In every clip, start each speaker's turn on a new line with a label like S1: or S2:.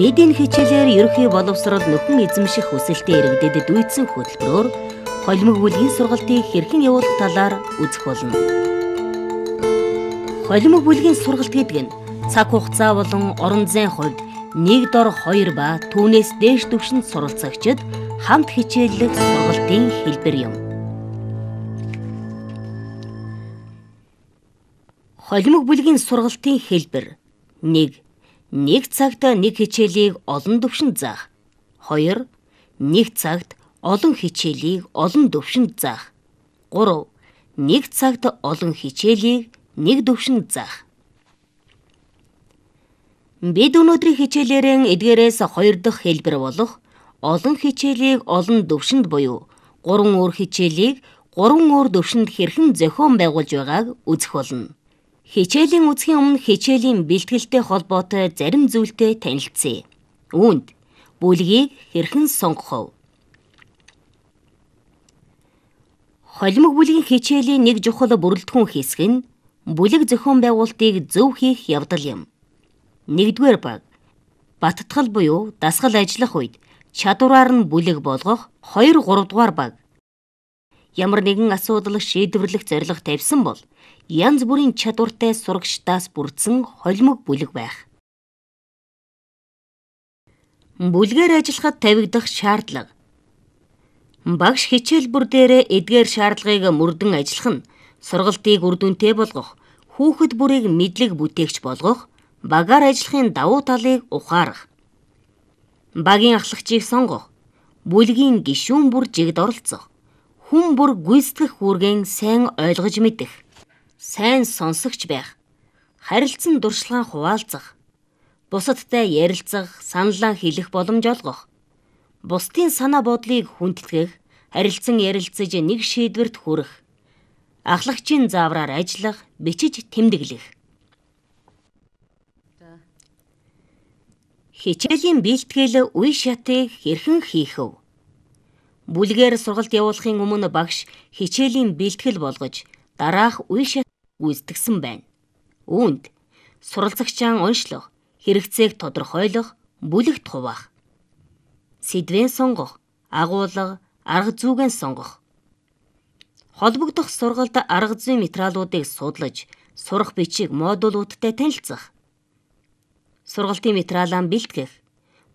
S1: Бид энэ хичээлээр ерөнхий боловсрол нөхөн эзэмших хүсэлтэд иргэдэд дүйцэн хөтөлбөрөөр холимог бүлгийн сургалтыг хэрхэн явуулах талаар үзэх болно. Холимог бүлгийн сургалт гэдэг нь цаг хугацаа болон орон зайн хувьд нэг дор 2 ба түүнээс дээш түвшинд суралцагчид хамт хичээллэх сургалтын хэлбэр юм. Холимог бүлгийн сургалтын хэлбэр 1. Нэг цагт нэг хичээлийг олон түвшинд заах. 2. Нэг цагт олон хичээлийг олон түвшинд заах. 3. Нэг цагт олон хичээлийг нэг түвшинд заах. Бид өнөөдрийн хичээлээрэн эдгээрээс 2 дахь хэлбэр болох олон хичээлийг олон түвшинд буюу 3 өөр хичээлийг 3 өөр түвшинд хэрхэн зохион байгуулж байгааг үзэх болно. Хичээлийн үзхийн өмнө хичээлийн бэлтгэлтэй холбоотой зарим зүйлтэй танилцъя. Үүнд бүлгийг хэрхэн сонгох вэ? Холимог бүлгийн хичээлийн нэг чухал бүрэлдэхүүн хэсэг нь бүлэг зохион байгуулалтыг зөв хийх явдал юм. 1-р баг баттгал буюу дасгал ажиллах үед чадвараар нь бүлэг болгох. 2-3 дугаар баг ямар нэгэн асуудал шийдвэрлэх зорилго тавьсан бол янз бүрийн чадвартай сурагчдаас бүрдсэн холимог бүлэг байх. Бүлгээр ажиллахад тавигдах шаардлага. Багш хичээл бүр дээр эдгээр шаардлагыг мөрдөн ажиллах нь сургалтыг үр дүнтэй болгох, хүүхэд бүрийг мэдлэг бүтээгч болгох, багаар ажиллахын давуу талыг ухаарах. Багийн ахлагчийг сонгох, бүлгийн гишүүн бүр жигд оролцох, хүн бүр гүйцэтгэх үүргийг сайн ойлгож мэдэх, сайн сонсогч байх, харилцан дуршлагаа хуваалцах, бусадтай ярилцах, саналаа хэлэх боломж олгох, бусдын санаа бодлыг хүндэтгэх, харилцан ярилцаж нэг шийдвэрт хүрэх, ахлагчийн заавраар ажиллах, бичиж тэмдэглэх. Хичээлийн бэлтгэл үе шатыг хэрхэн хийх вэ? Бүлгээр сургалт явуулахын өмнө багш хичээлийн бэлтгэл болгож дараах үе шат гүйцэтгсэн байна. Үүнд суралцагчаа уншлах, хэрэгцээг тодорхойлох, бүлэгт хуваах, сэдвээ сонгох, агуулга, арга зүйгээ сонгох. Холбогдох сургалт арга зүй материалуудыг судлаж, сурах бичиг модулуудтай танилцах. Сургалтын материалаа бэлтгэх,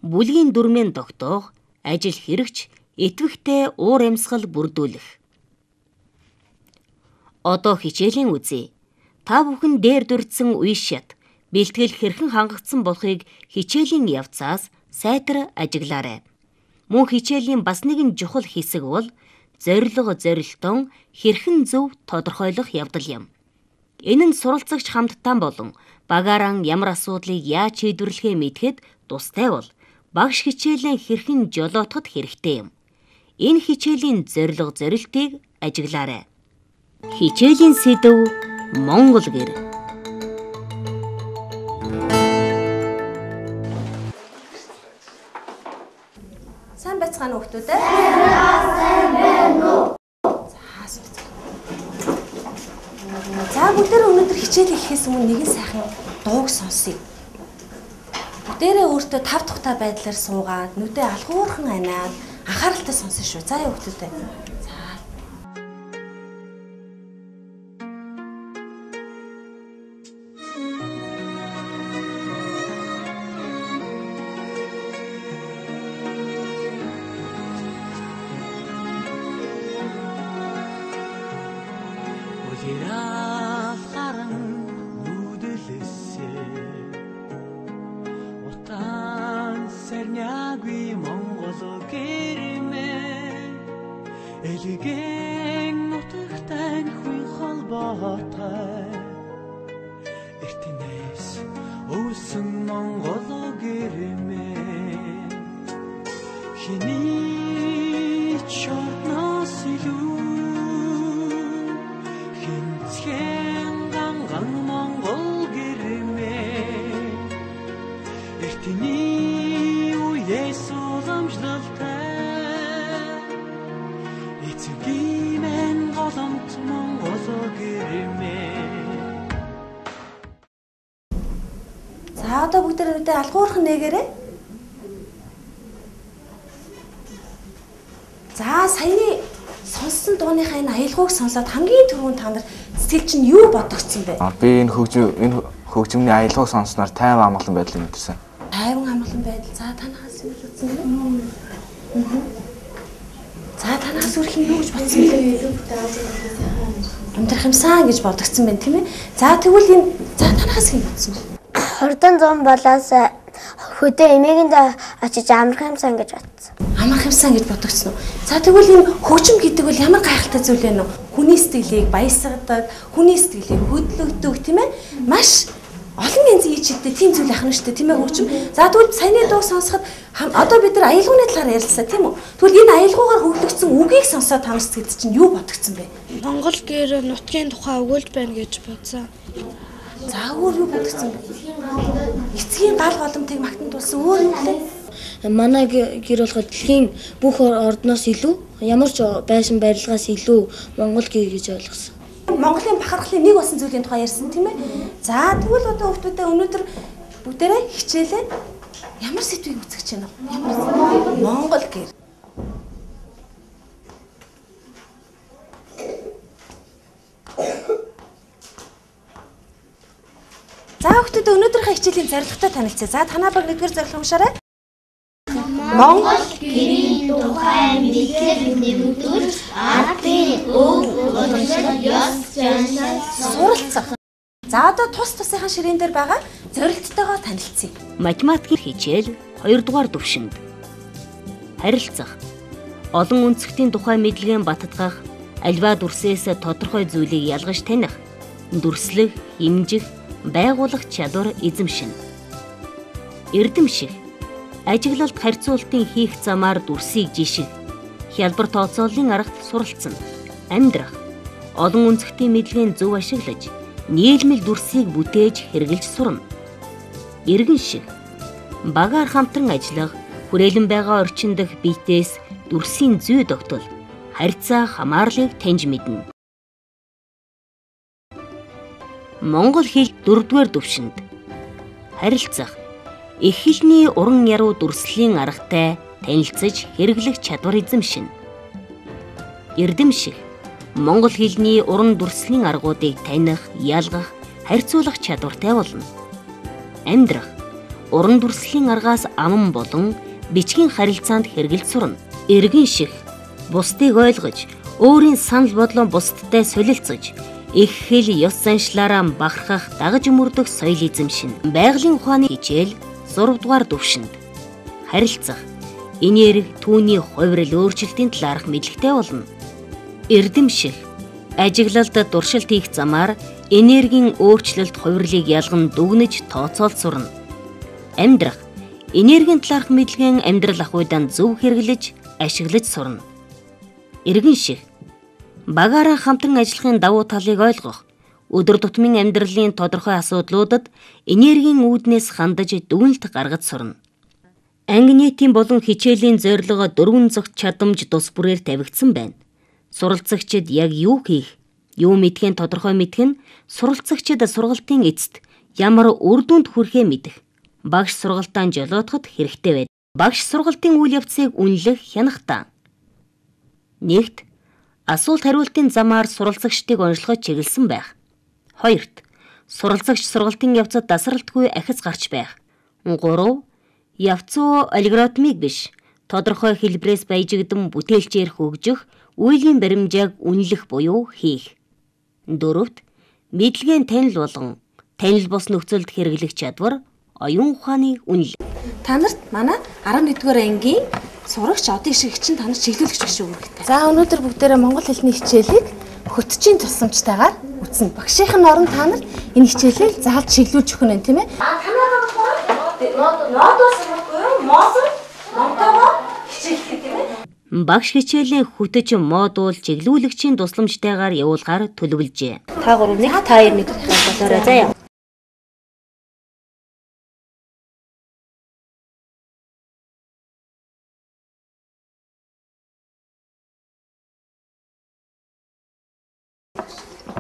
S1: бүлгийн дүрмээ тогтоох, ажил хэрэгч, идэвхтэй уур амьсгал бүрдүүлэх. Одоо хичээлийн үзье. Та бүхэн дээр дурдсан үе шат, бэлтгэл хэрхэн хангагдсан болохыг хичээлийн явцаас сайтар ажиглаарай. Мөн хичээлийн бас нэгэн чухал хэсэг бол зорилтон хэрхэн зөв тодорхойлох явдал юм. Энэ нь суралцагч хамтдаа болон багаараа ямар асуудлыг яаж шийдвэрлэхээ мэдхэд тустай бол багш хичээлээ хэрхэн жолоотоход хэрэгтэй юм. Энэ хичээлийн зорилтыг ажиглаарай. Хичээлийн сэдэв Монгол гэр.
S2: Сайн байцгаана уу хүүхдүүд ээ?
S3: Сайн байна уу?
S2: За бүгдээ өнөөдөр хичээл хийхээс өмнө нэгэн сайхан дууг сонсъё. Бүгдээрээ өөртөө тав тухтай байдлаар суугаад, нүдээ алхуурхан анаад, анхааралтай сонсно шүү. За яа хүүхдүүдээ. За.
S4: Улирал гаран нүдлээсээ утаан сарняагүй Монгол гэрмээ элгэн нутагтай хүн холбоотой эртнээс өвсөн Монгол гэрмээ хиний чорноос илүү Монгол гэрмээ эртний үеэс уламжлалтай эцгиймэн голомт Монгол гэрмээ.
S2: За одоо бүгдээ алхуурхан нээгээрээ. За саяны сонссон дууныхаа энэ аялгауг сонсоод хамгийн түрүүнд та нар сэтгэл чинь юу бодогдсон бэ?
S5: Би энэ хөгжмөний аялгауг сонссноор тайван амгалан байдлыг мэдэрсэн.
S2: Тайван амгалан байдал. За танаас юу бодсон бэ? За танаас үргэлж юу гэж бодсон бэ? Ундрах юмсан гэж бодогдсон байна тийм ээ. За тэгвэл энэ за танаас юм бодсон бэ?
S6: Хурдан зам болоос хөдөө эмээгэнд очиж амрах юмсан гэж бодсон.
S2: Амрах юмсан гэж бодогдсон уу? За тэгвэл энэ хөгжим гэдэг бол ямар гайхалтай зүйл вэ нөө? Хүний сэтгэлийг баясгадаг, хүний сэтгэлийг хөдөлгдөг тийм ээ. Маш олон янзын ичтэй тийм зүйл ахна шүү дээ тийм ээ хөгжим. За тэгвэл саяны дуу сонсоход одоо бид нар аялгауны талаар ярилцлаа тийм үү? Тэгвэл энэ аялгаугаар хөгжигдсөн үгийг сонсоод та нар сэтгэлд чинь юу бодогдсон бэ?
S7: Монгол гэр нутгийн тухай өгүүлж байна гэж бодсон.
S2: За өөр юу бодогдсон бэ? Эцгийн гал голомтыг магтан тулсан өөр юм лээ.
S7: Манай гэр болохоор дэлхийн бүх ордноос илүү ямар ч байшин барилгаас илүү Монгол гэр гэж ойлгосон.
S2: Монголын бахархлын нэг болсон зүйлийн тухай ярьсан тийм ээ. За тэгвэл одоо хүүхдүүдээ өнөөдөр бүгдээрээ хичээлээ ямар сэдвийг үзэж байна вэ? Ямар Монгол гэр. За хүүхдүүд өнөөдрийнхээ хичээлийн зорилготой танилцъя. За танаа баг нэгдүгээр зорилго уншаарай. Монгол
S3: гэрийн тухай мэдлэг нэмэгдүүлж, ардын өв уламжлал ёс заншил
S2: суралцах. За одоо тусынхаа ширээн дээр байгаа зорилттойгоо танилцъя.
S1: Математикийн хичээл 2 дугаар төвшөнд. Харилцах. Олон үндэстийн тухай мэдлэгээ баттгах, альва дүрсээс тодорхой зүйлийг ялгаж таних, дүрслэх, хэмжих, байгуулах чадвар эзэмшин. Эрдэмших. Ажиглалт харьцуултын хийх замаар дүрсийг жиших, хялбар тооцооллын аргад суралцсан. Амьдрах. Олон үндэстийн мэдлэгийн зөв ашиглаж, нийлмэл дүрсийг бүтээж хэрэгжилж сурна. Иргэн шиг. Багаар хамтран ажиллах, хүрээлэн байгаа орчин дэх биетээс дүрсийн зүй тогтвол, харьцаа хамаарлыг таньж мэднэ. Монгол хэл 4-р төвшөнд. Харилцах. Их хэлний уран яруу дүрслийн аргатай танилцаж хэрэглэх чадвар эзэмшин. Эрдэмших. Монгол хэлний уран дүрслийн аргуудыг таних, ялгах, харьцуулах чадвартай болно. Амьдрах. Уран дүрслийн аргаас аман болон бичгийн харилцаанд хэрэгжилж сурна. Иргэн шиг. Бусдыг ойлгож, өөрийн санал бодлоо бусдтай солилцож, их хэл ёс заншлаараа бахархах, дагаж өмөрдөх соёл эзэмшин. Байгалийн ухааны хичээл 6 дугаар төвшөнд. Харилцах. Энерги, түүний хувирал өөрчлөлтийн талаарх мэдлэгтэй болно. Эрдэмших. Ажиглалд дуршилт хийх замаар энергийн өөрчлөлт хувирлыг ялган дүгнэж тооцоолж сурна. Амьдрах. Энергийн талаарх мэдлэгийн амьдрал ах уйдаан зөв хэрэглэж, ашиглаж сурна. Иргэн шиг. Багаараа хамтран ажиллахын давуу талыг ойлгох, өдөр тутмын амьдралын тодорхой асуудлуудад энергийн үүднээс хандаж дүгнэлт гаргаж сурна. Анги нийтийн болон хичээлийн зорилго 4 зөвхт чадамж тус бүрээр тавигдсан байна. Суралцагчид яг юу хийх, юу мэдхийн тодорхой мэдэх нь суралцагчид сургалтын эцэст ямар үр дүнд хүрэхээ мэдэх. Багш сургалтаа жолоодоход хэрэгтэй байд. Багш сургалтын үйл явцыг үнэлэх хянахтаа. 1. Асуулт хариултын замаар суралцагчдыг онцлоход чиглэсэн байх. 2. Суралцагч сургалтын явцад тасралтгүй ахиц гарч байх. 3. Явцуу алгоритмыг биш, тодорхой хэлбэрээс баяжигдсан бүтээлчээр хөгжих, үеийн баримжааг үнэлэх буюу хийх. 4. Мэдлэгийн танил болгон, танил бус нөхцөлд хэрэглэх чадвар, оюун ухааны үнэлэх.
S2: Та нарт манай 11-р ангийн сурагч одын шиг чинь та нар чиглүүлэгч биш үү гэдэг. За өнөөдөр бүгдээрээ монгол хэлний хичээлийг хөтчийн тусламжтайгаар үзнэ. Багшийн оронд та нар энэ хичээлийг заалж чиглүүлж өгөх нь тийм ээ. Танаа болохоор модос монтого хичээлэх тийм ээ.
S1: Багш хичээлийн хөтөч модуль чиглүүлэгчийн тусламжтайгаар явуулахаар төлөвлөжээ.
S7: Та 3 1 та 2 1 болоорой заяа.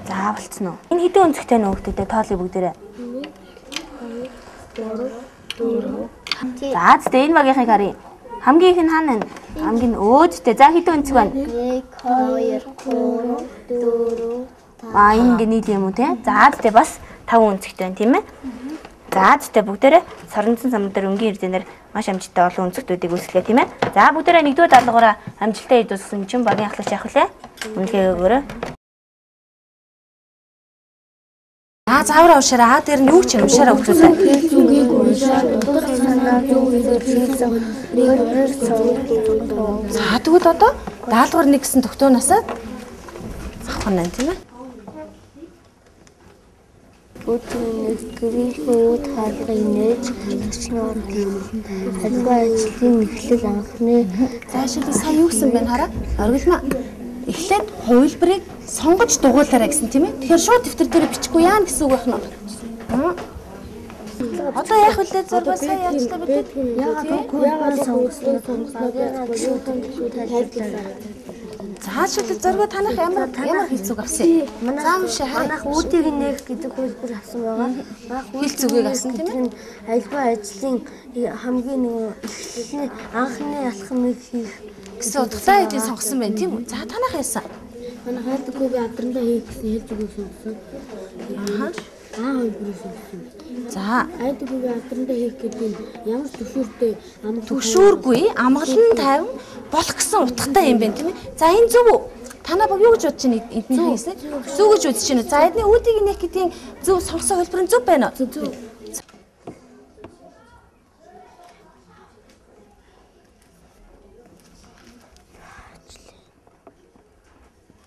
S6: За болцсон уу? Энэ хэдэн өнцгтэй нөөхдөдөө тоолъё бүгдээрээ. 1 2 3 4. За зэ энэ багийнхыг харъя. Хамгийн их нь хаана вэ?
S8: Хамгийн өөдтэй. За хэдэн өнцөг байна?
S6: 1 2 3 4
S8: Энэ ингээ нийл юм уу те? За тэ бас 5 өнцөгтэй байна тийм ээ? За тэ бүгдээрээ соронзон самбар дээр өнгийн эрдэнээр маш амжилттай олон өнцгтүүдийг үүсгэлээ тийм ээ? За бүгдээрээ нэгдүгээр даалгавраа амжилттай хийдүүлсэн чинь багийн ахлагч явах үлээ. Үнэлгээ өгөөрэй.
S2: Заавар уушаараа дээр нь юу ч юм уушаараа өгчүүлээ.
S6: Зүгийг уушаад утга санаа зүг хэлсэн.
S2: За тэгвэл одоо даалгавар 1 гэсэн тогтоонаас авах нь тийм ээ.
S6: Өдөрт гэрийнхүүд хаалгыг нээж төчнөр альва ажлын эхлэл анхны
S2: Заашил сая юу гэсэн бэ хараа? Оргилмаа. Эхлээд хувилбарыг сонгож дугуулаарай гэсэн тийм ээ. Тэгэхээр шууд дэвтэр дээр бичихгүй яа гэсэн үг байх нь. Одоо яах вэ? Зураг сая яачлаа бид?
S6: яагаад сонгосноо тайлбарлаа.
S2: Заашил зураг танах ямар хэлцүүг авсан?
S6: Манайх үүдийг нээх гэдэг хөлбөр авсан байгаа.
S2: Хэлцүүгийг авсан тийм ээ.
S6: Альва ажлын хамгийн эхлэлний анхны алхмыг хийх
S2: гэсэн утгатай хэдийн сонгосон байна тийм үү? За танах яасан?
S6: манай хайдаггүй адрандаа хийх гэсэн хэлцүүгийг сонгосон. Хөлбөрөөс сонгосон.
S2: За
S6: Хайдаггүй адрандаа хийх гэдэг нь ямар төвшөртэй
S2: төгшөөргүй амгалан тайван болох гэсэн утгатай юм байна тийм ээ. За энэ зөв үү? Танаа баг юу гэж бодож байна эдний хийсэн? Зөв гэж үзэж байна уу? За эдний үүдийг нээх гэдгийн зөв сонгосон хөлбөр нь зөв байна уу? Зөв.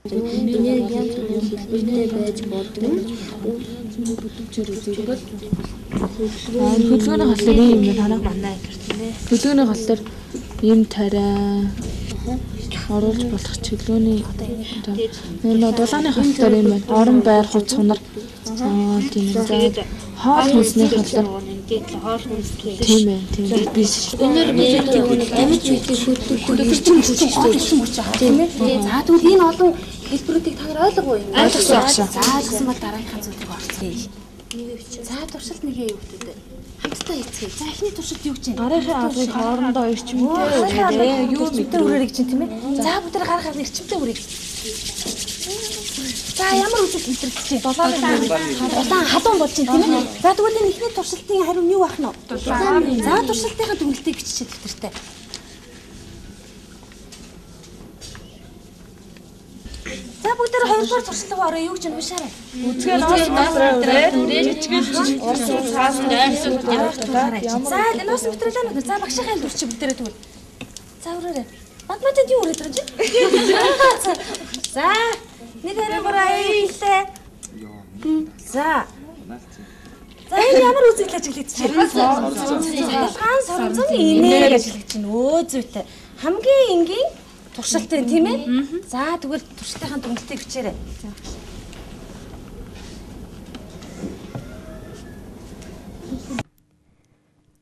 S7: Миний янз бүрийн хэлбэртэй байж болдог.
S9: Хөдөлгөөний хослоор ийм юм танах байна гэртээ. Хөдөлгөөний хослоор ийм тарай оруулж болох чиглэлний энэ дулааны хослоор ийм байна. Орон байр хувц хунар тийм үү. Хоол хүнсний хослоор хоол хүнс тийм ээ. Тийм биш.
S7: Өнөр бид амьд зүйлийг хөдөлгөж
S2: Тийм ээ. За тэгвэл энэ олон хэлбэрүүдийг та нар ойлгоогүй юу?
S9: Ойлгосон.
S2: За ойлгосон бол дараагийнхаа зүйлийг орцгоё. За туршилт нэгээ юу гэдэг вэ? Хамтдаа хийцгээе. За эхний туршилт юу гэж байна?
S9: Гарынхаа алгыг хоорондоо ирчимтэй
S2: юу метр үрэрэг чинь тийм ээ. За бүгд гарахаар ирчимтэй үрэг. За ямар үзэл интернет чинь дулаан хадуун болж чинь тийм ээ. За тэгвэл энэ эхний туршилтын хариу нь юу байх нь вэ? За туршилтынхаа дүгнэлтийг биччихээ дэвтэртээ. За бүгд хоёрдугаар туршилтаа ороо юу гэж уншаарай.
S9: Үзгээр
S2: За ноос материалаа за багшийн хайл дурч бүгдээрээ тэгвэл. За өрөөрэй. Математикт юу өрөөд байгаа юм? За нэг хараа хэлээ. За. За энэ ямар үзэл ажиглаж байна? Хаан соронзон инээ ажиглаж байна. Өө зүйтэй. Хамгийн энгийн туршилтын тийм ээ? За тэгвэл туршилтынхаа дүгнэлтийг бичээрэй.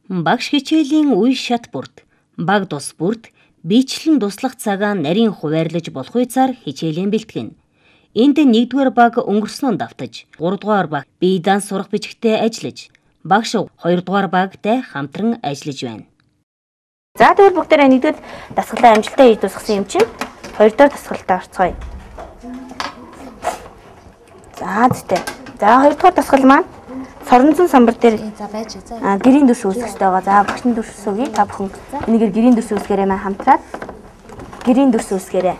S1: Багш хичээлийн үе шат бүрд, баг тус бүрд биечлэн туслах цагаа нарийн хуваарлаж болох үеэр хичээлийн бэлтгэн. Энд 1-р баг өнгөрснөө давтаж, 3-р баг бие данс сурах бичгтээ ажиллаж, багш 2-р багтай хамтран ажиллаж байна.
S8: За тэгвэл бүгдээрээ нэгдүгээр дасгалаа амжилттай хийж дуусгасан юм чинь 2-р дасгалтаа орцгоё. За тэ. За 2-р дасгал маань соронзон самбар дээр гэрийн дүрс үүсгэж байгаа. За багшны дүрс үгүй та бүхэн энийгээр гэрийн дүрс үүсгээрэй маань хамтраад гэрийн дүрс үүсгээрэй.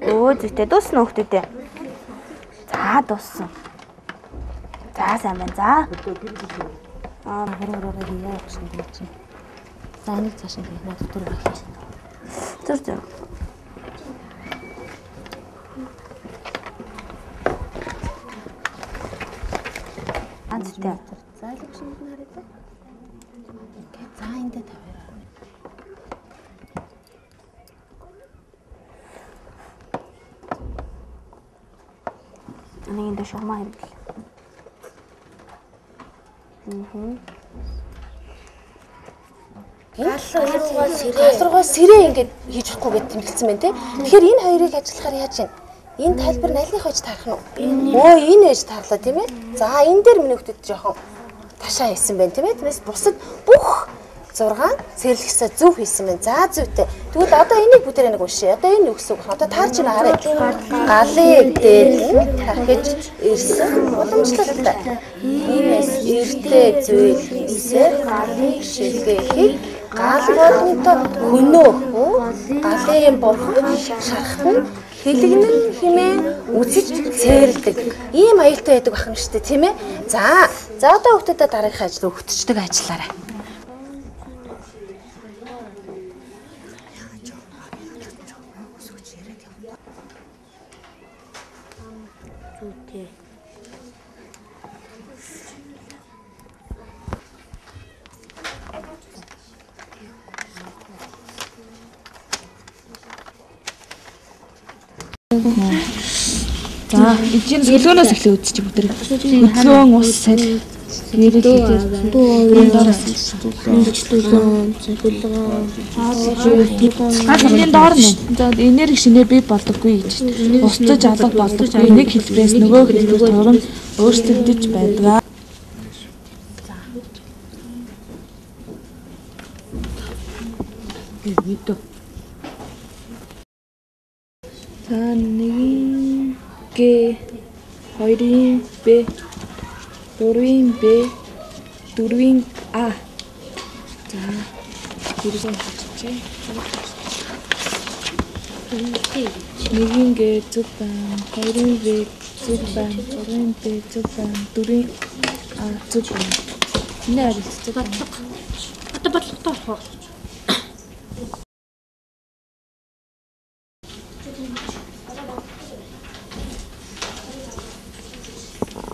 S8: Өө зүйтэй дуусна хүүхдүүдээ. За дууссан. За сайн байна. За.
S2: Хөрөөрөө яа гэсэн юм чинь. За нэг цааш нь нөө дотор байх.
S8: Зүр. Анцтай.
S2: За л гэж нэг хараа. Ингээд за энд тавиараа.
S8: Энийг энэ шугамаа хэрэглээ.
S2: Галруугаа сэрээ ингээд хийж чадахгүй гэж тэмдэглэсэн байна тий. Тэгэхээр энэ хоёрыг ажиллахаар яаж вэ? Энэ тайлбар налих хойч таарах нь. Өө энэ ээж таарлаа тийм ээ. За энэ дээр миний хүүхдэд жоохон цаашаа хийсэн байна тийм ээ. Тиймээс бусад бүх 6 цэрлэгсээ зөв хийсэн байна. За зүйтэй. Тэгвэл одоо энийг бүгдээ нэг уншъя. Одоо энэ юу гэсэн үг вэ? Одоо таарч байна харъя. Галын дээр тархиж ирсэн уламжлалтай. Иймээс эртээ зүйл эсээр галын шилгээхийг гал болонтой хөнөөх галын бурхан шархтан хэлэгнэн хэмээн үзэж цэрлдэг. Ийм аюултай байдаг бахна шүү дээ, тийм ээ. За одоо хүүхдүүдэд дараагийн ажил өгчдөг ажиллаарай.
S9: За, эцэг зөвлөгөөнөөс эхлээ үзчих бүгд. Хөдөлгөөн ус салхи нэрэлт энэ доор нь. За энерги шинээр бий болдоггүй гэж. Устж алга болдоггүй. Нэг хэлбэрээс нөгөө хэлбэр турам өөрчлөгдөж байдаг. За нэгin Г 2-ын Б 3-ын Б 4-ын А. За хэрэгэн хийчихье. Нэгin Г зөв байна. 2-ын В зөв байна. 3-ын Б зөв байна. 4-ын А зөв байна. Энэ харилцаа бодлого. Одоо бодлоготой орох уу?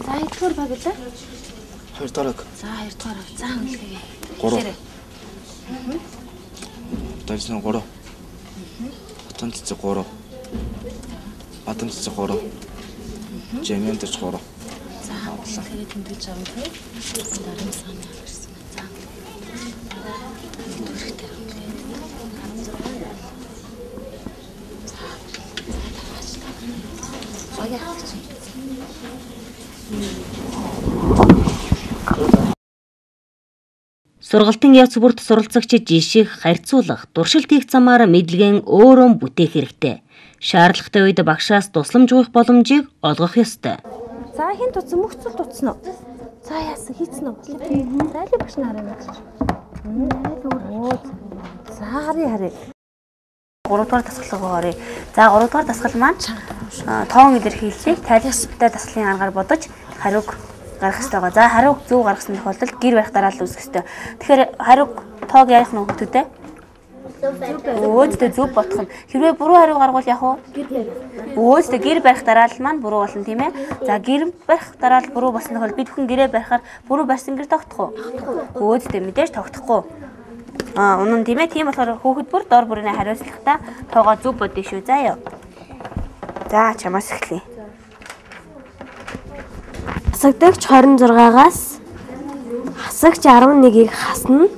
S2: Хайртгаар баг үлээ.
S5: Хайртгаар.
S2: За хайртгаар. За үлээгээ.
S5: 3. Дайсан 3. Хатан цэцэг 3. Бадам цэцэг 3. Жэмэн цэцэг 3.
S2: За үлээгээ тэмдэж байгаа юм тий. Дарамт санаа гарсан. За. Дүрхтэй.
S1: Сургалтын явц бүрт суралцагчид жишээх, харьцуулах, туршилт хийх замаар мэдлэгийн өөрөө бүтээх хэрэгтэй. Шаардлагатай үед багшаас тусламж гуйх боломжийг олгох ёстой.
S2: За хин туцсан мөхцөл туцсан уу? За яасан хийцэн үү? Зайлыг багш нараа гэж. За харъя.
S8: 3 дугаар дасгалгаа оръё. За 3 дугаар дасгал маань тоон илэрхийллийг тайлбартай дасгалын аргаар бодож хариуг гаргах ёстой байгаа. За хариуг зөв гаргасан тохиолдолд гэр барих дараалал үүсгэх ёстой. Тэгэхээр хариуг тоог ярих нь хүүхдүүдээ өөдөө зөв бодох нь. Хэрвээ буруу хариу гаргавал яах вэ? Өөдөө гэр барих дараалал маань буруу болно тийм ээ. За гэр барих дараалал буруу болсон тохиолдолд бид бүхэн гэрээ барихаар буруу барьсан гэр тогтох уу? Өөдөө мэдээж тогтохгүй. Унан тийм ээ. Тийм болохоор хүүхэд бүр дор бүрийн хариуцлагатай тоогоо зөв бодъё шүү. Заа ёо. За чамаас эхлэе.
S6: Хасагдагч 26-аас хасагч 11-ийг хасна.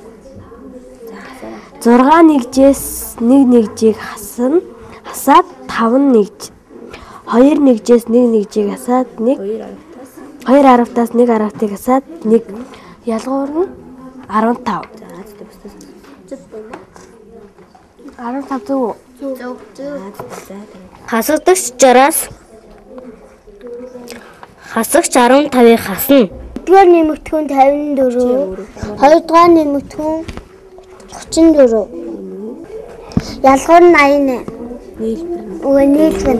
S6: 6 нэгжээс 1 нэгжийг хасаад 5 нэгж. 2 нэгжээс 1 нэгжийг хасаад 2 аравтаас 1 аравтыг хасаад 1 ялгуур нь 15. 15 зөв. Хасагдагч 60-аас хасагч 15-ыг хасна. 1-р нэмэгдэхүүн 54, 2-р нэмэгдэхүүн 34. Ялгуур нь 88. Нийлбэр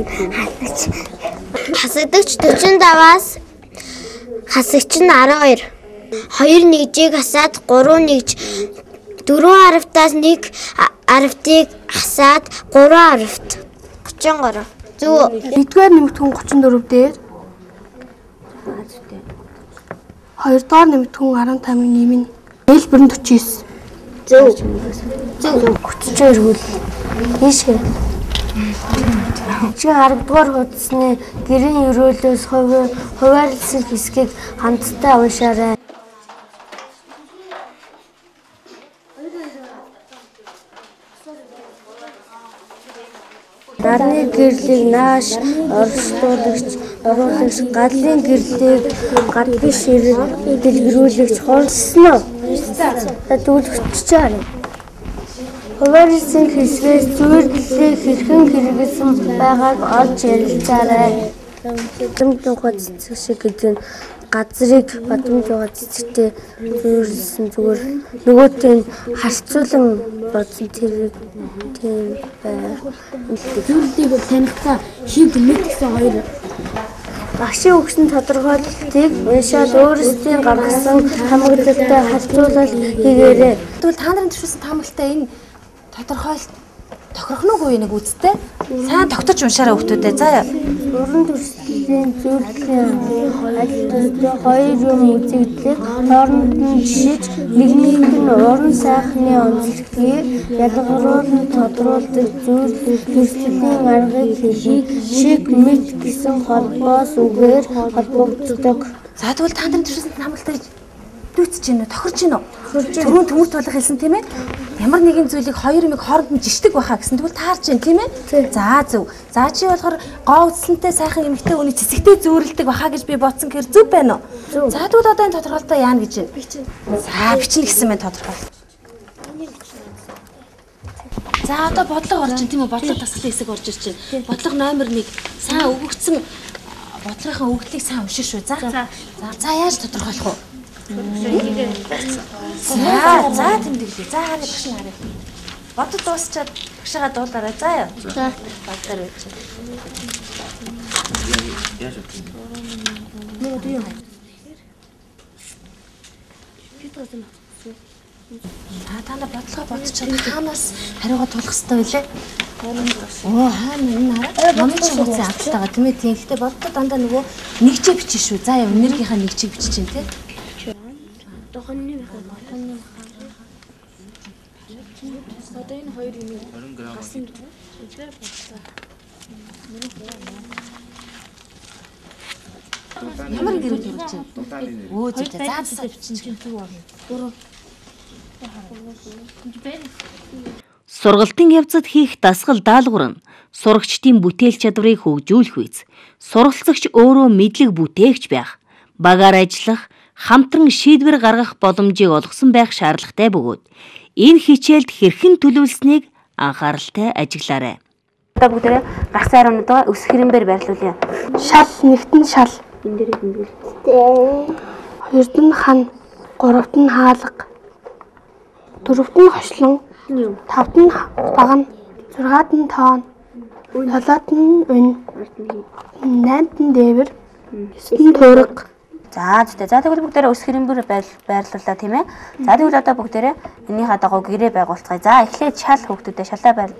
S6: хасагдагч 45-аас хасагч нь 12. 2 нэгжийг хасаад 3 нэгж. 4 аравтаас 1 аравтыг хасаад 3 аравт 33. Зөв. 1-р нэмэгдэхүүн 34 дээр 2-р нэмэгдэхүүн 15-ыг нэмнэ. Нийлбэр нь 49. Зөв. Зөв. 42 хөл. Ийшээ. Чи 10-р хуудасны гэрийн өрөөлөөс хуваарлсан хэсгийг хамтдаа уншаарай.
S7: нарны гэрлийг нааш оруулагч галын гэрлийг гадны ширэг дэлгэрүүлэгч хонсно. Төвлөгччээр. Хуваарьсан хэсгээс зүйлээ хэрхэн хэрэгэлсэн байгааг олж ярилцаарай. Батмын цэцэг шиг гэдэг газрыг батмын цэцэгтэй зүйрлсэн зүгээр нөгөөтэй харьцуулан бодсон тэр тийм байна. Зүйлийг танихтаа хийг мэд гэсэн хоёр багшийн өгсөн тодорхойлолтыг уншаад өөрсдийн гаргасан хамгаалалттай харьцуулал хийгээрэй.
S2: Тэгвэл та нарын төшөөсөн таамагтай энэ тодорхойлолт тохирохноогүй нэг үсттэй. Сайн тогтож уншаарай хүүхдүүдээ. Заа.
S7: Уран төрөлхтөлийн зөвлөлийн альтуудтай хоёр юм үзэгдлийг хооронд нь жишиж нэг нь уран сайхны онцлогийг ялгаруулан тодруулдаг зүйл төрөлхтөлийн аргыг хэлхийг шиг мэд гэсэн холбоос үгээр холбогддог.
S2: За тэгвэл та нарын төшөөсөн таамагтай дүүцэж гинэ, тохирч гинэ. Түрүүн төмөрт болох хэлсэн тийм ээ. Ямар нэгэн зүйлийг хоёр юмыг хооронд нь жишдэг байхаа гэсэн тэгвэл таарч гин тийм ээ. За зөв. За чи болохоор гоо үтсэнтэй сайхан эмэгтэй хүний цэцэгтэй зөөрлөдөг байхаа гэж би бодсон гэхээр зөв байна уу? За тэгвэл одоо энэ тодорхойлолтоо яана гэж байна. За бичнэ гэсэн мэн тодорхойлолт. За одоо бодлого орж ин тийм үү? Бодлого тасгалын хэсэг орж ирж байна. Бодлого номер 1 сайн өгөгдсөн бодлогынхаа өгдлийг сайн уншиж шүү. За яаж тодорхойлох вэ? За тэмдэглэе. За харъя багш нарыг. Бодод дуусчаад багшаа дуулаарай. За яа. За. Багтаар байж. Яаж вэ? Нэг юу? Питосон. Та нар бодлого бодчиход хаанаас хариугаа тулах хэрэгтэй байлээ? Оо хаана энэ хараа? Номын чинь үгүй авталтайгаа тийм ээ. Гэхдээ боддоо дандаа нөгөө нэгжээ бичиж шүү. За яа энергийнхаа нэгжийг бичиж чинь тийм.
S9: Одоо энэ хоёр юм 20 г гасан зүгээр боллоо.
S2: Ямар гэрэл үрж байна? Өө зөв заа бичиж зүг байна.
S1: Сургалтын явцад хийх дасгал даалгавар нь сурагчдын бүтээл чадварыг хөгжүүлэх үйс, суралцагч өөрөө мэдлэг бүтээгч байх, багаар ажиллах, хамтран шийдвэр гаргах боломжийг олгосон байх шаардлагатай бөгөөд энэ хичээлд хэрхэн төлөвлөснийг анхааралтай ажиглаарай.
S8: Одоо бүгдээ гарц айруудаа өсөх хэрэмбэр байрлуулъя.
S7: Шал нэгтэн шал. Энэ дээр хэмбэл. Хоёрт нь хан, гуравт нь хаалга. Дөрөвт нь хошлон, тавт нь багна, зургаад нь тоон, толоод нь өн, найнт нь дээвэр, эсэнд нь туурга.
S8: За тэгвэл бүгдээрээ өсөх хэрэмбэр байрлууллаа тийм ээ. За тэгвэл одоо бүгдээрээ энийхээ дагуу гэрээ байгуулцгаая. За эхлээд шал хүүхдүүдээ шалаа байр.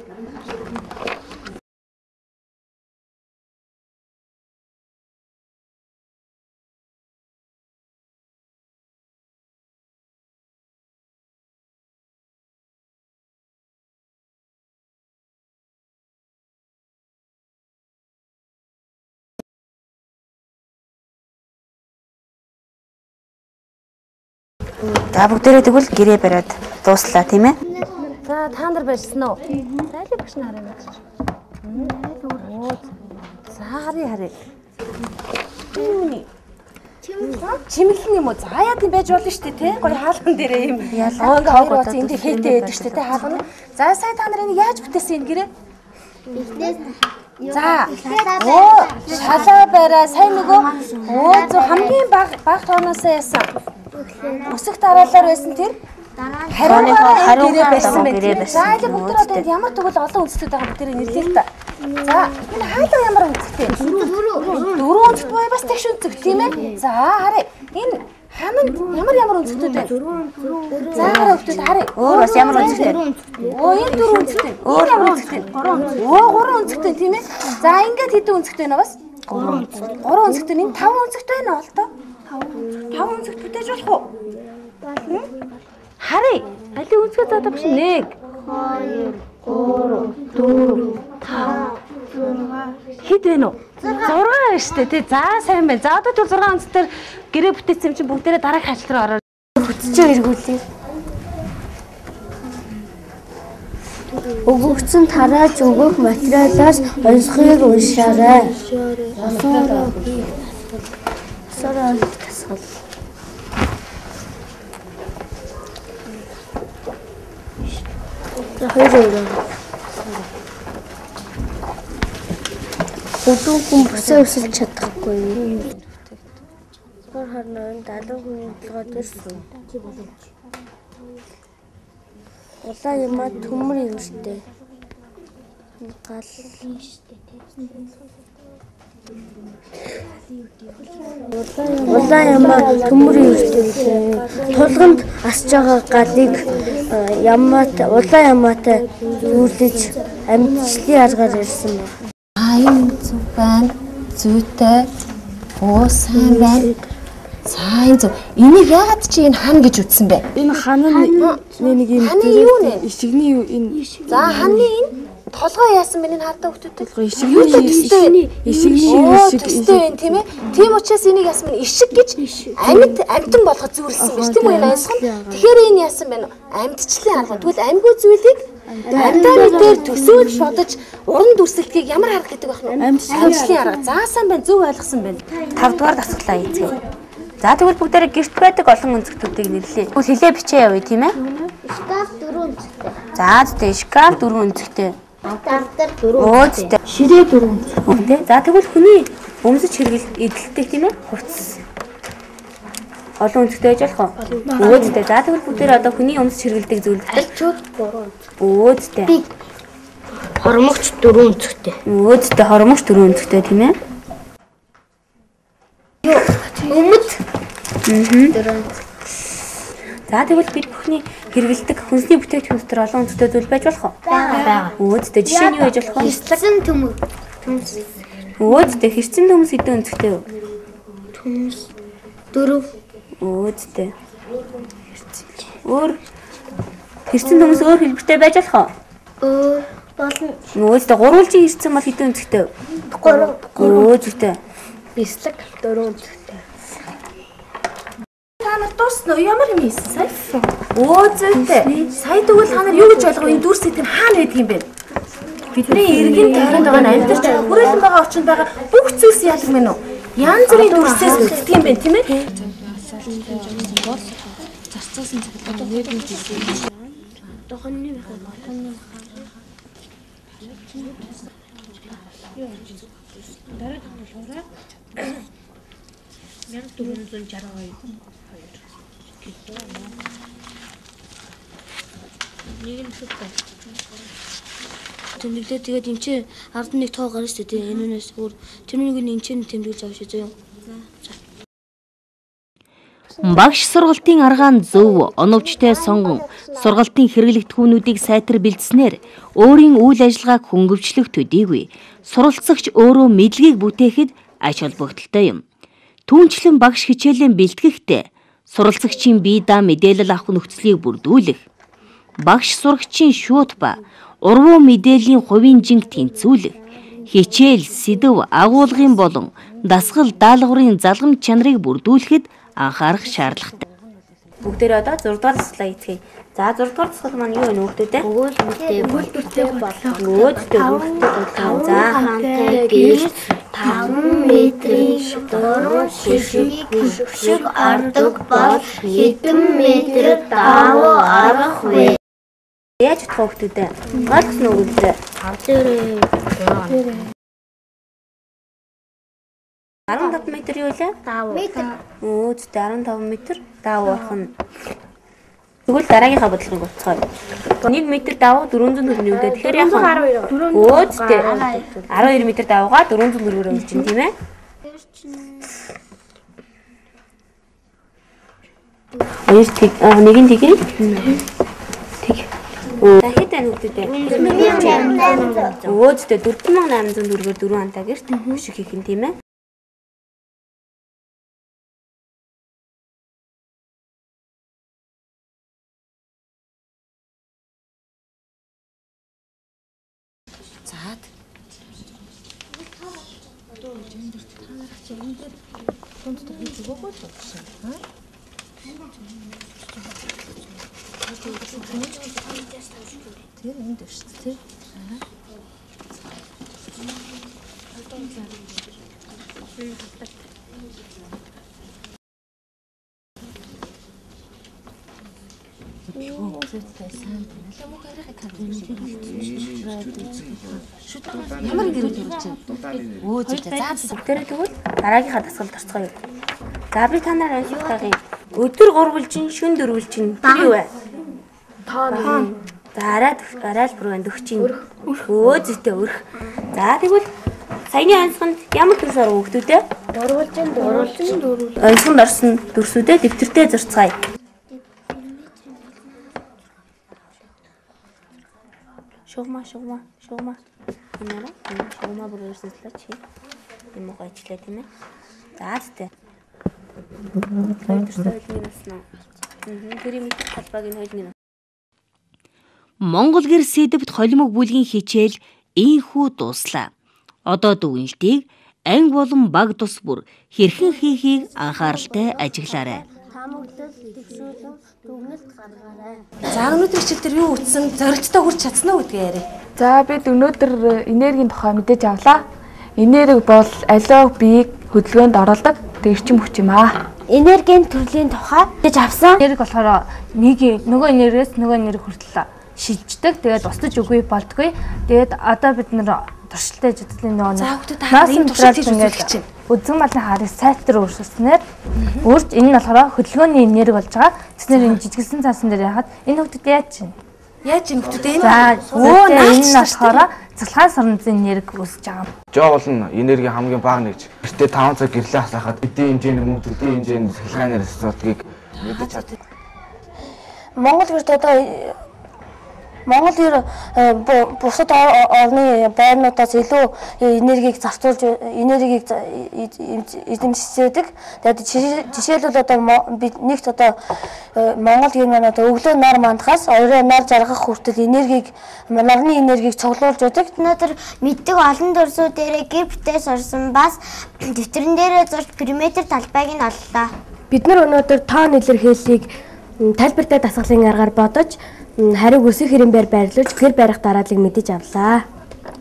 S8: За бүгдээрээ тэгвэл гэрээ бариад дууслаа тийм ээ.
S2: За та нар барьсан уу? Зайлыг багш нар хараа. За харъя. Чимэглэн юм уу? За яа тийм байж болно шүү дээ тий. Гоё хаалган дээрээ юм. Ингээ хоёр уц энд хээтэй байдаг шүү дээ тий хаалган. За сая та нар энийг яаж бүтээсэн энэ гэрээ? За. Шалаа бараа сайн нөгөө. Зөв хамгийн баг тооноосоо яасан. Өсөх дараалал байсан тэр хариугаар байсан байх. За яг бүгд одоо ямар тэгвэл олон үндэстүүд байгаа бүгдээ нэрлэе л та. За энэ хаалга ямар үндэстэй? Дөрөв үндэстэй бай бас тэгш үндэстэй тийм ээ. За харъя. Энэ хаманд ямар үндэстүүд вэ? За харъя бүгд харъя.
S8: Өөр бас ямар үндэстэй?
S2: Оо энэ дөрөв үндэстэй. Өөр ямар үндэстэй? Гурван үндэстэй тийм ээ. За ингээд хэдэн үндэстэй нэ бас? Гурван үндэстэй. Энэ 5 үндэстэй нэ бол тоо. 5 үнцэг бүтээж болох уу? Харъя. Али үнцгээ заадаа багш 1 2 3 4 5 6 хэд вэ нөө? 6 штэ тий. За сайн байна. За одоо түр 6 үнцээр гэрээ бүтээсэн юм чинь бүгдээрээ дараагийн ажил руу ороо.
S7: Бүтчихээ эргүүлээ.
S6: Өгөгдсөн тарааж өгөх материалаас онцгойг уншаарай. Сороо тасгал. Өдөртөө бүсээ өсөж чадахгүй. Харна 70 хүний толгойд ирсэн. Улаан ямаа төмөр ивэртэй. Гал. Улаан ямаа төмөр ивэртэй. Тулганд асж байгаа галыг улаан ямаатай зүүрлэж амьдчлалын аргаар ирсэн байна.
S2: Аян зүг байна. Зүйтэй. Оо сайн байна. Сайн зөв. Энийг яагаад чи энэ хан гэж үтсэн бэ?
S7: Энэ хан нэг юм ишигний юу энэ.
S2: За ханы энэ толгой яасан бэ энэ хардаа хөтөд?
S7: Ишигний
S2: төстэй байна тийм ээ. Тийм учраас энийг яасан бэ? Ишиг гэж амьтан болгож зүйрлсэн биш тийм үү энэ аясхан. Тэгэхээр энэ яасан бэ? Амьдчлалын арга. Тэгвэл амьгүй зүйлийг амьтаны дээр төсөөл шодож уран дүрсэлтгийг ямар арга гэдэг вэ? Амьдчлалын арга. За сайн байна. Зөв ойлгосон байна.
S8: 5 дугаар дасгалаа хийцгээе. За тэгвэл бүгдээрээ гэрт байдаг олон өнцгтүүдийг нэрлэе. Тэгвэл хэлээ бичээ явъя тийм ээ?
S6: Шкаф 4 өнцгтэй.
S8: За тэгтээ шкаф 4 өнцгтэй.
S6: Давтар 4
S8: өнцгтэй. Ширээ 4 өнцгтэй. За тэгвэл хүний өмсөж хэрэгэл эдэлдэг тийм ээ? Хувцас. Олон өнцгтэй байж болох уу? Өөдтэй. За тэгвэл бүгдээрээ одоо хүний өмсөж хэрэгэлдэг зүйл.
S6: Альчууд 3 өнцгтэй.
S8: Өөдтэй.
S6: Хормогч 4 өнцгтэй.
S8: Өөдтэй хормогч 4 өнцгтэй тийм ээ?
S6: Өмд.
S8: За тэгвэл бид бүхний хэрэгэлдэг хүнсний бүтээгдэхүүн дотор олон өнцгтэй зүйл байж болох уу?
S6: Бага.
S8: Өөдтэй жишээ нь юу байж болох вэ?
S6: Хэрцэн төмөр.
S8: Өөдтэй хэрцэн төмс хэдэн өнцгтэй вэ?
S6: Төмс 4.
S8: Өөдтэй. Өөр хэрцэн төмс өөр хэлбэртэй байж болох уу?
S6: Болно.
S8: Өөдтэй гурвалжин хэрцэн бол хэдэн өнцгтэй вэ?
S6: 3.
S8: Өөдтэй.
S6: Бислэг 4 өнцгтэй.
S2: Та нар дуусна уу? Ямар юм хийсэн сая? Зүйтэй. Сая тэгвэл та нар юу гэж ойлгов? Энэ дүрс итгэн хаана байдаг юм бэ? Бидний иргэн тойронд байгаа амьдарч хүрээлэн байгаа орчинд байгаа бүх зүйлс яалах мэн үү? Янз бүрийн дүрсээс үлддэг юм байна тийм ээ?
S9: Зарцуулсан цагтаа нэрнэ гэсэн.
S6: Тохонны
S9: Дараа болохоор 1462. Нэг нь зүгтэй. Тэмдэглээ тэгээд энэ чинь 11 тоо гарна шүү дээ. Энэс өөр тэрнийг энэ чинь тэмдэглэж авах шүү зөө.
S1: Багш сургалтын аргаанд зөв, оновчтой сонгон, сургалтын хэрэглэгдэхүүнүүдийг сайтар бэлдснээр өөрийн үйл ажиллагааг хөнгөвчлөх төдийгүй суралцагч өөрөө мэдлэгийг бүтээхэд ач холбогдолтой юм. Түүнчлэн багш хичээлээ бэлтгэхдээ суралцагчийн бие даа мэдээлэл авах нөхцөлийг бүрдүүлэх, багш сурагчийн шууд ба урвуу мэдээллийн хувийн жинг тэнцвүүлэх, хичээл, сэдэв, агуулгын болон дасгал даалгаврын залгамж чанарыг бүрдүүлэхэд анхаарах шаардлагатай.
S8: Бүгдээрээ одоо 6 дугаар дасгалаа хийцгээе. За 6 дугаар дасгал маань юу вэ нөхдөдөө?
S6: өгүүлбэртэй
S8: Өгүүлбэртэй бодлого. За
S6: хамтай гэрт 5 метрийн дөрвөн шишиг ордог бол хэдэн метр давуу арах вэ?
S8: Яаж чадах хөвгтүүдээ? Ойлгосон уу үгүй?
S6: 5 дээр
S8: 15 метр юу вэ?
S6: метр.
S8: Өөдтэй 15 метр давуу ахна. Тэгвэл дараагийнхаа бодлогыг утцгаая. 1 метр давуу 400 төгрөгийн үнэтэй. Тэгэхээр яах вэ? Өөдтэй 12 метр давууга 400 төгрөгөөр өгч чинь тийм ээ? Хоёр тэг нэг нь тэгээ. Тэг. Дахид тань хөвгтүүдээ. Өөдтэй 4800 төгрөгөөр 4 хантаа гэрт хөшиг хийх юм тийм ээ?
S2: Тэр энд шүү дээ. Ямар гэрэл төрүүлж байна? Өө зөө заа.
S8: Тэр тэгвэл дараагийнхаа дасгалд орцгоё. За би та нараа ansуугаагийн өдөр 3 бүлжин, шөнө 4 бүлжин тэр юу вэ? Тоон. За арай л бүр өндөгчин. Өө зүйтэй өрх. За тэгвэл саяны ансганд ямар төрс оров хүүхдүүдээ?
S6: 4 бүлжин.
S8: Ансганд орсон төрсүүдээ дэвтэртээ зурцгаая. Шугма. Энэра шугма бүр өрсөлдөж чи. Юм уу ажиллаа тийм ээ. За зүйтэй.
S1: Монгол гэр сэдвт холимог бүлгийн хичээл ийхүү дуслаа. Одоо дүгнэлтийг анги болон баг тус бүр хэрхэн хийхийг анхааралтай ажиглаарай.
S6: Таамаглал төвшүүлэн дүгнэлт гаргаарай.
S2: За өнөөдөр хичээл дээр юу үтсэн? Зоригттой хүрч чадсан уу гэдгээ яриа.
S9: За бид өнөөдөр энергийн тухай мэдээж авлаа. Энерги бол аливаа биеийг хөдөлгөөнд оруулдаг эрчим хүч юм аа.
S6: Энергийн төрлийн тухай мэдээж авсан.
S9: Энерги болохоор нөгөө энергиэс нөгөө энерги хүртэл шилждэг. Тэгээд устж үгүй болдгүй. Тэгээд одоо бид нэр туршилтаа ажиглалын нөгөө
S2: наасан туршилтыг үзүүлэх чинь
S9: үзэн малын харыг сайтар өөрчлөснээр өөрч энэ нь болохоор хөдөлгөөний энерги болж байгаа. Тэснэр энэ жижигсэн цаасан дээр яхад энэ хөвгөд яаж чинь?
S2: Яаж энэ хөвгөд энэ?
S9: За энэ нь болохоор цэцлэгаан сорнзын энерги үүсэж байгаа юм.
S5: Жоо бол энерги хамгийн бага нэгж. Гэртээ 5 цаг гэрлээ хасахад эдийн хэмжээний мөнгө төдийн хэмжээний цэцлэгаанаар асуудгийг мэдэж чад.
S7: Монгол гэрт одоо Монгол гэр бусад орны байрнуудаас илүү энергийг зарцуулж энергийг эзэмшдэг. Тэгээд жишээлбэл одоо бид нэгт одоо Монгол гэр маань одоо өглөө нар мандахаас орой нар жаргах хүртэл энергийг нарны энергийг цуглуулж байдаг.
S6: Өнөөдөр мэддэг олон төрсүүдээрээ гэр бүтээс орсон бас дэвтэрэн дээрээ зурж периметр талбайг нь оллоо.
S7: Бид нар өнөөдөр тоон илэрхийллийг тайлбартай дасгалын аргаар бодож хариуг өсөх хэрэмбээр байрлуулж гэр барих дарааллыг мэдэж авлаа.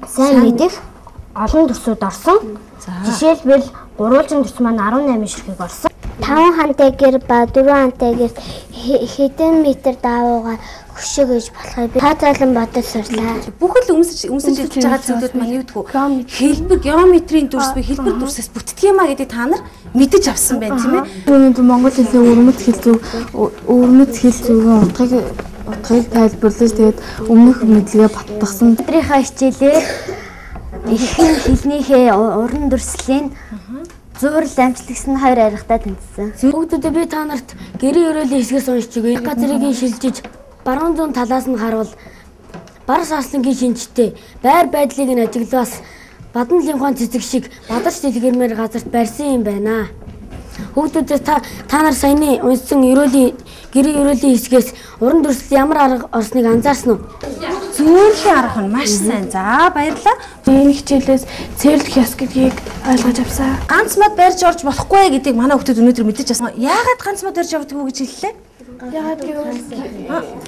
S6: Сайн мэдэх олон төрсүүд орсон. Жишээлбэл гурвалжин төрс маань 18 ширхэг орсон. 5 хантай гэр ба 4 хантай гэр хэдэн метр даваагаар хөшөөгөж болохыг би таатайлан бодож сурлаа.
S2: Бүхэл өмсөж хэлж байгаа зүйлүүд маань юу гэдгүү? Хэлбэр геометрийн дүрс би хэлбэр дүрсээс бүтдэг юм а гэдэг та нар мэдэж авсан байна тийм ээ.
S9: Өнөөдөр монгол хэлний өрмөц хэл зүгэн утгыг тайлбарлаж тэгээд өмнөх мэдлэгээ баттгсан.
S6: Өдрийнхөө хичээлээр ихэнх хэлнийхээ уран дүрслэлийн зураг амжилтгсан 2 аргатай тэнцсэн.
S7: Хүүхдүүдээ би та нарт гэрийн өрөөлийн хэсгээс уншиж өгье. Газрыг шилжиж баруун зүүн талаас нь харуул бар сааслангийн шинжтэй байр байдлыг нь ажиглаас бадан лимфон цэцэг шиг бадарч дэлгэрмээр газарт барьсан юм байна. Хүүхдүүдээ та нар саяны уншсан гэрийн өрөөлийн хэсгээс уран дүрслэл ямар арга орсныг анзаарсан уу?
S2: Зөөлхийн арга нь маш сайн. За баярлалаа.
S9: Энэ хичээлээс цэрлэх ёс гэдгийг ойлгож авсан.
S2: Ганц мод барьж орж болохгүй гэдгийг манай хүүхдүүд өнөөдөр мэдэж авсан. Яагаад ганц мод барьж явдаггүй гэж хэллээ?
S9: Яагаад гэвэл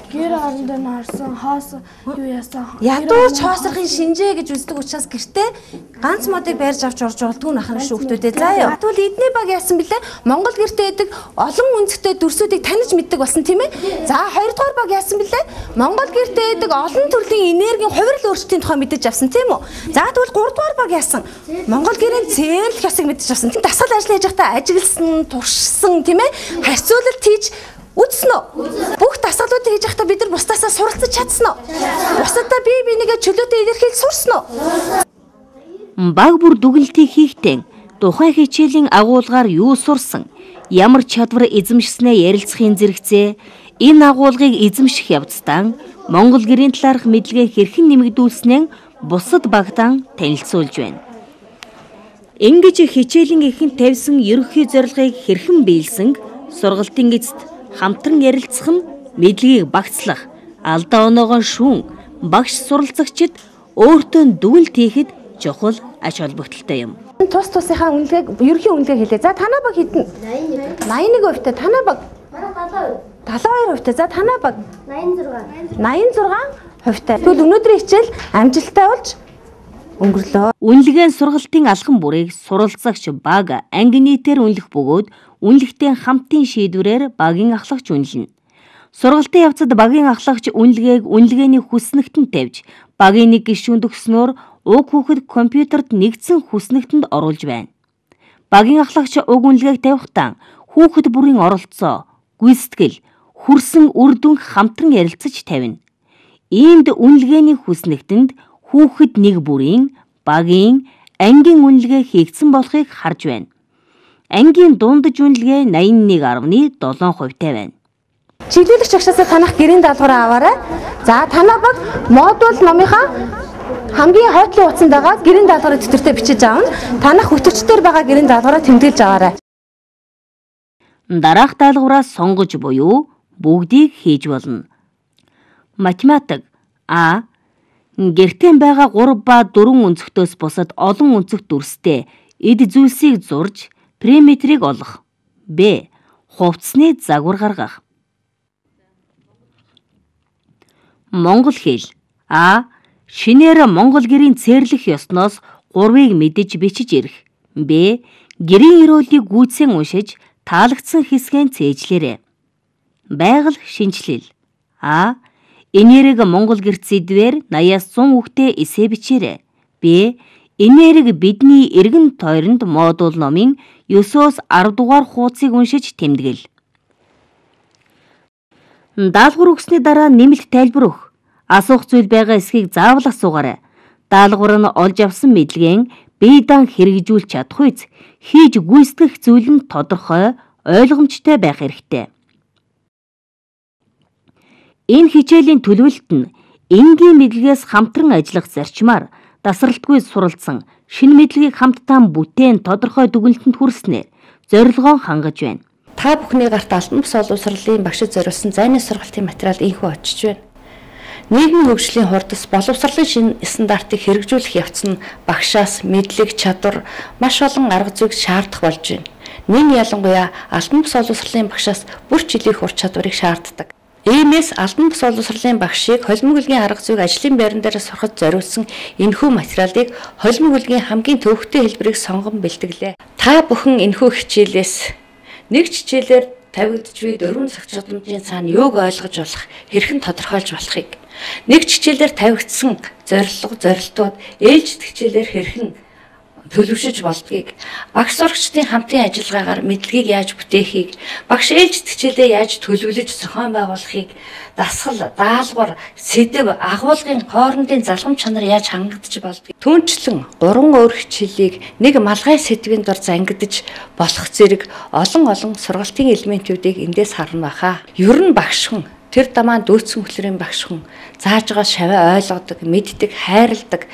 S9: гэр орон дээр харсан хоос юу яасан?
S2: Ядууч хоосрохын шинжээ гэж үздэг учраас гэртээ ганц модыг барьж авч орж болдгүй нахна шүү хүүхдүүдээ. За юу. Тэгвэл эдний баг яасан бэлээ? Монгол гэртээ байдаг олон үнцгтэй дүрсүүдийг таних мэддэг болсон тийм ээ. За хоёрдугаар баг яасан бэлээ? Монгол гэртээ байдаг олон төрлийн энергийн хувирал өөрчлөлтийн тухай мэдэж авсан тийм үү? За тэгвэл гуравдугаар баг яасан? Монгол гэрийн цэрлэх ёсыг мэдэж авсан. Дасгал ажил хийж байхдаа ажигласан, туршсан тийм ээ. Харьцуулалт хийж үзсэн үү? Бүх дасгалуудыг хийж байхдаа бид нар бусдаасаа суралцаж чадсан уу? Бусдаа бие бинийгээ чөлөөтэй илэрхийлж сурсан уу?
S1: Баг бүр дүгнэлтийг хийхдээ тухайн хичээлийн агуулгаар юу сурсан, ямар чадвар эзэмшснээ ярилцахын зэрэгцээ энэ агуулгыг эзэмших явцдаа Монгол гэрийн талаарх мэдлэгээ хэрхэн нэмэгдүүлснээ бусад багтаан танилцуулж байна. Ингэж хичээлийн эхэнд тавьсан ерөнхий зорилгыг хэрхэн биелсэн, сургалтын эцэст хамтран ярилцах нь мэдлэгийг багцлах, алдаа оноогоо шүүн, багш суралцагчид өөртөө дүгнэлт хийхэд чухал ач холбогдолтой юм.
S2: Тус тусынхаа үнэлгээг ерөнхий үнэлгээг хэлээ. За танаа баг хэдэн? 81%. Танаа баг 72%. За танаа баг
S6: 86.
S2: 86%. Тэгвэл өнөөдрийн хичээл амжилттай болж өнгөрлөө.
S1: Үнэлгээний сургалтын алхам бүрийг суралцагч баг анги нийтээр үнэлэх бөгөөд үнэлгээтэй хамтын шийдвэрээр багийн ахлагч үнэлнэ. Сургалтын явцад багийн ахлагч үнэлгээг үнэлгээний хүснэгтэнд тавьж багийн нэг гишүүнд өгснөөр уг хүүхэд компьютерт нэгдсэн хүснэгтэнд оруулж байна. Багийн ахлагч уг үнэлгээг тавихтаа хүүхэд бүрийн оролцоо, гүйцэтгэл, хүрсэн үр дүн хамтран ярилцаж тавина. Иймд үнэлгээний хүснэгтэнд хүүхэд нэг бүрийн багийн ангийн үнэлгээ хийгдсэн болохыг харж байна. Ангийн дундаж үнэлгээ 81.7% байна.
S2: Чиглүүлэгч агшаасаа танах гэрийн даалгавраа аваарай. За танаа баг модуль номынхаа хамгийн хойтлын утсанд байгаа гэрийн даалгаврыг тэтэртэй бичиж аавна. Танах хөтөлчдөр байгаа гэрийн даалгавраа тэмдэглэж аваарай.
S1: Дараах даалгавраас сонгож буюу бүгдийг хийж болно. Математик А. Гэртээ байгаа 3 ба 4 өнцгтөөс бусад олон өнцөгт дүрстэй эд зүйлсийг зурж периметрийг олох. Б. Хувцсны загвар гаргах. Монгол хэл А. Шинээр монгол гэрийн цээрлэх ёсноос 3-ыг мэдэж бичиж ирэх. Б. Гэрийн өрөөлийг гүйцэн уншиж таалагдсан хэсгэн цээжлээрэй. Байгаль шинжилэл А. Энерги монгол гэрт сэдвээр 80-100 үгтэй эссе бичээрэй. Б. Энерги бидний эргэн тойронд модуль номын 9-өөс 10 дугаар хуудсыг уншиж тэмдэглэл. Даалгавар өгсөний дараа нэмэлт тайлбар өгөх. Асуух зүйл байгаа эсхийг заавал асуугаарай. Даалгавар нь олж авсан мэдлэгийн бие даан хэрэгжүүлж чадах үз хийж гүйцэтгэх зүйл нь тодорхой, ойлгомжтой байх хэрэгтэй. Энэ хичээлийн төлөвлөлт нь энгийн мэдлэгээс хамтран ажиллах зарчмаар тасралтгүй суралцсан шинэ мэдлэгийг хамтдаа бүтээн тодорхой дүгнэлтэнд хүрснээр зорилгоо хангаж байна.
S10: Та бүхний гарт алтан бус боловсролын багшид зориулсан зайны сургалтын материал инхүү очиж байна. Нийгмийн хөгжлийн хурдас боловсролын шинэ стандартыг хэрэгжүүлэх явц нь багшаас мэдлэг, чадвар, маш олон арга зүйг шаардах болж байна. Нэн ялангуяа алтан бус боловсролын багшаас бүр жилийн ур чадварыг шаарддаг. Иймээс алтан бус боловсролын багшийг холимог үлгийн арга зүйг ажлын байран дээр сурахад зориулсан энэхүү материалыг холимог үлгийн хамгийн төвөгтэй хэлбэрийг сонгон бэлтгэлээ. Та бүхэн энэхүү хичээлээс нэг хичээлээр тавигдж буй 4 цаг чадамжийн цаана юуг ойлгож болох, хэрхэн тодорхойлж болохыг, нэг хичээлээр тавигдсан зорилтууд ээлжид хичээлээр хэрхэн төлөвшөж болдгийг, багш сурагчдын хамтын ажиллагаагаар мэдлэгийг яаж бүтээхийг, багш ээлжид хичээлээ яаж төлөвлөж зохион байгуулахыг, дасгал, даалгавар, сэдэв, агуулгын хоорондын залгамж чанар яаж хангагдж болдгийг, түүнчлэн 3 өөр хичээлийг нэг малгай сэдвийн дор зангидж болох зэрэг олон сургалтын элементүүдийг эндээс харна баха. Ер нь багш хүн тэр дамаа дүүцэн хөтлөрийн багш хүн зааж байгаа шаваа ойлгодог, мэддэг, хайрладаг,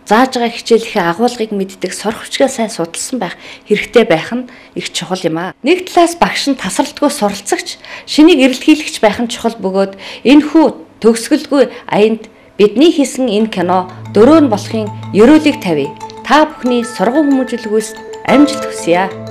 S10: зааж байгаа хичээлийнхээ агуулгыг мэддэг, сурах хүчгээ сайн судалсан байх хэрэгтэй байх нь их чухал юм аа. Нэг талаас багш нь тасралтгүй суралцагч, шинийг эрэлхийлэгч байх нь чухал бөгөөд энэхүү төгсгөлгүй аянд бидний хийсэн энэ кино дөрөв нь болохын ерөөлийг тавья. Та бүхний сургууль хүмүүжүүлгүйс амжилт хүсье.